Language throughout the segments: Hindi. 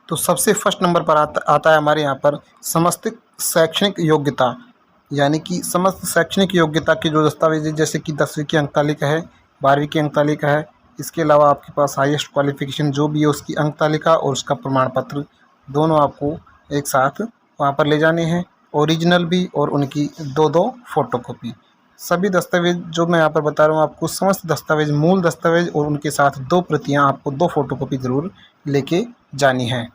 तो सबसे फर्स्ट नंबर पर आता है हमारे यहाँ पर समस्त शैक्षणिक योग्यता, यानी कि समस्त शैक्षणिक योग्यता के जो दस्तावेज है, जैसे कि 10वीं की अंक तालिका है, 12वीं की अंक तालिका है, इसके अलावा आपके पास हाईएस्ट क्वालिफिकेशन जो भी है उसकी अंक तालिका और उसका प्रमाण पत्र, दोनों आपको एक साथ वहाँ पर ले जाने हैं। ओरिजिनल भी और उनकी 2-2 फ़ोटोकॉपी। सभी दस्तावेज जो मैं यहाँ पर बता रहा हूँ आपको, समस्त दस्तावेज, मूल दस्तावेज और उनके साथ 2 प्रतियाँ, आपको 2 फ़ोटोकॉपी ज़रूर लेके जानी है।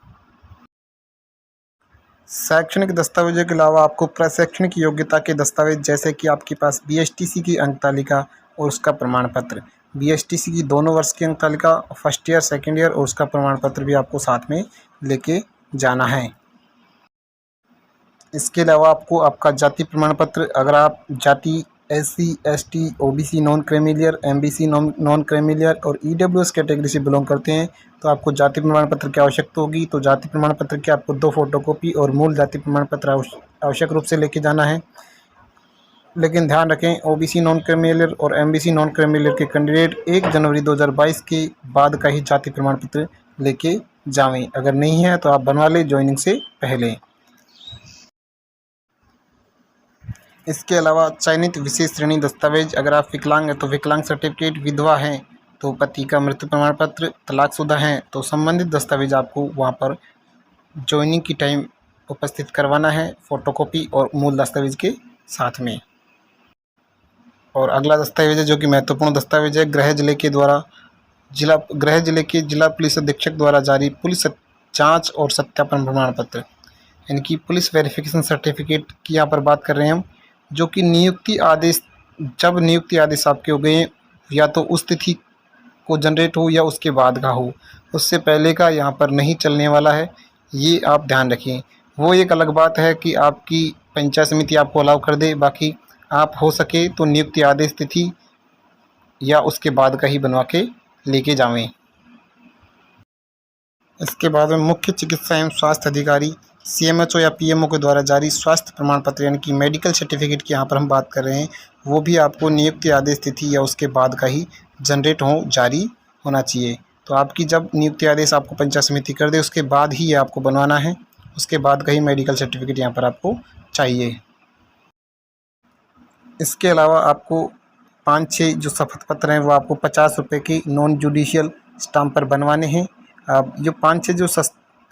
शैक्षणिक दस्तावेजों के अलावा आपको प्रशैक्षणिक योग्यता के दस्तावेज, जैसे कि आपके पास बीएसटीसी की अंक तालिका और उसका प्रमाण पत्र, बीएसटीसी की दोनों वर्ष की अंक तालिका, फर्स्ट ईयर, सेकेंड ईयर और उसका प्रमाण पत्र भी आपको साथ में लेके जाना है। इसके अलावा आपको आपका जाति प्रमाण पत्र, अगर आप जाति SC, ST, OBC non creamy layer, MBC non creamy layer और ईडब्ल्यूएस कैटेगरी से बिलोंग करते हैं तो आपको जाति प्रमाण पत्र की आवश्यकता होगी। तो जाति प्रमाण पत्र की आपको 2 फोटोकॉपी और मूल जाति प्रमाण पत्र आवश्यक रूप से लेके जाना है। लेकिन ध्यान रखें, ओबीसी नॉन क्रीमिलियर और एमबीसी नॉन क्रीमिलियर के कैंडिडेट 1 जनवरी 2022 के बाद का ही जाति प्रमाण पत्र लेके जावें। अगर नहीं है तो आप बनवा लें ज्वाइनिंग से पहले। इसके अलावा चयनित विशेष श्रेणी दस्तावेज, अगर आप विकलांग हैं तो विकलांग सर्टिफिकेट, विधवा हैं तो पति का मृत्यु प्रमाण पत्र, तलाकशुदा हैं तो संबंधित दस्तावेज आपको वहां पर ज्वाइनिंग की टाइम उपस्थित करवाना है, फ़ोटोकॉपी और मूल दस्तावेज के साथ में। और अगला दस्तावेज है जो कि महत्वपूर्ण दस्तावेज है, गृह जिले के जिला पुलिस अधीक्षक द्वारा जारी पुलिस जाँच और सत्यापन प्रमाण पत्र, यानी कि पुलिस वेरिफिकेशन सर्टिफिकेट की यहाँ पर बात कर रहे हैं हम, जो कि नियुक्ति आदेश, जब नियुक्ति आदेश आपके हो गए, या तो उस तिथि को जनरेट हो या उसके बाद का हो, उससे पहले का यहाँ पर नहीं चलने वाला है, ये आप ध्यान रखिए। वो एक अलग बात है कि आपकी पंचायत समिति आपको अलाउ कर दे, बाकी आप हो सके तो नियुक्ति आदेश तिथि या उसके बाद का ही बनवा के लेके जावें। इसके बाद में मुख्य चिकित्सा एवं स्वास्थ्य अधिकारी, सीएमएचओ या पीएमओ के द्वारा जारी स्वास्थ्य प्रमाण पत्र, यानी कि मेडिकल सर्टिफिकेट की यहाँ पर हम बात कर रहे हैं, वो भी आपको नियुक्ति आदेश तिथि या उसके बाद का ही जनरेट जारी होना चाहिए। तो आपकी जब नियुक्ति आदेश आपको पंचायत समिति कर दे उसके बाद ही ये आपको बनवाना है, उसके बाद का ही मेडिकल सर्टिफिकेट यहाँ पर आपको चाहिए। इसके अलावा आपको 5-6 जो शपथ पत्र हैं वो आपको 50 रुपये की नॉन जुडिशियल स्टाम्प पर बनवाने हैं। अब जो 5-6 जो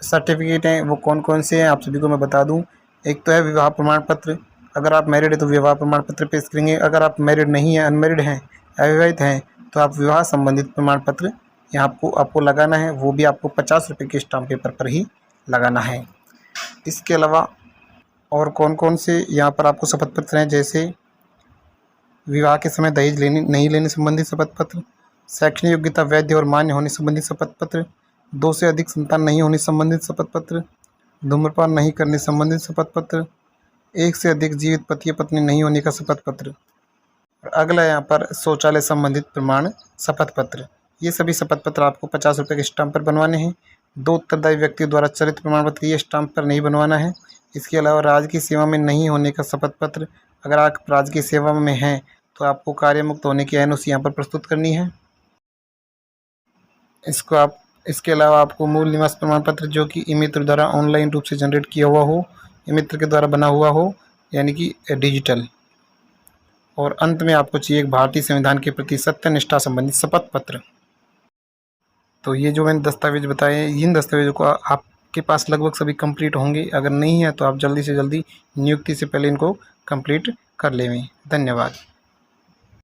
सर्टिफिकेट हैं वो कौन कौन से हैं आप सभी को मैं बता दूं। एक तो है विवाह प्रमाण पत्र, अगर आप मैरिड हैं तो विवाह प्रमाण पत्र पेश करेंगे, अगर आप मैरिड नहीं हैं, अनमैरिड हैं, अविवाहित हैं तो आप विवाह संबंधित प्रमाण पत्र यहाँ आपको लगाना है, वो भी आपको 50 रुपये के स्टाम्प पेपर पर ही लगाना है। इसके अलावा और कौन कौन से यहाँ पर आपको शपथ पत्र हैं, जैसे विवाह के समय दहेज नहीं लेने संबंधित शपथ पत्र, शैक्षणिक योग्यता वैध और मान्य होने संबंधित शपथ पत्र, 2 से अधिक संतान नहीं होने संबंधित शपथ पत्र, धूम्रपान नहीं करने संबंधित शपथ पत्र, 1 से अधिक जीवित पति पत्नी नहीं होने का शपथ पत्र, और अगला यहाँ पर शौचालय संबंधित प्रमाण शपथ पत्र। ये सभी शपथ पत्र आपको 50 रुपये के स्टाम्प पर बनवाने हैं। 2 उत्तरदायी व्यक्तियों द्वारा चरित्र प्रमाण पत्र ये स्टाम्प पर नहीं बनवाना है। इसके अलावा राजकीय सेवा में नहीं होने का शपथ पत्र, अगर आप राजकीय सेवा में हैं तो आपको कार्य मुक्त होने की एनओसी यहाँ पर प्रस्तुत करनी है। इसके अलावा आपको मूल निवास प्रमाण पत्र जो कि ई-मित्र द्वारा ऑनलाइन रूप से जनरेट किया हुआ हो, ई-मित्र के द्वारा बना हुआ हो, यानी कि डिजिटल, और अंत में आपको चाहिए एक भारतीय संविधान के प्रति सत्यनिष्ठा संबंधित शपथ पत्र। तो ये जो मैंने दस्तावेज बताए, इन दस्तावेजों को आपके पास लगभग सभी कंप्लीट होंगे। अगर नहीं है तो आप जल्दी से जल्दी नियुक्ति से पहले इनको कंप्लीट कर लें। धन्यवाद।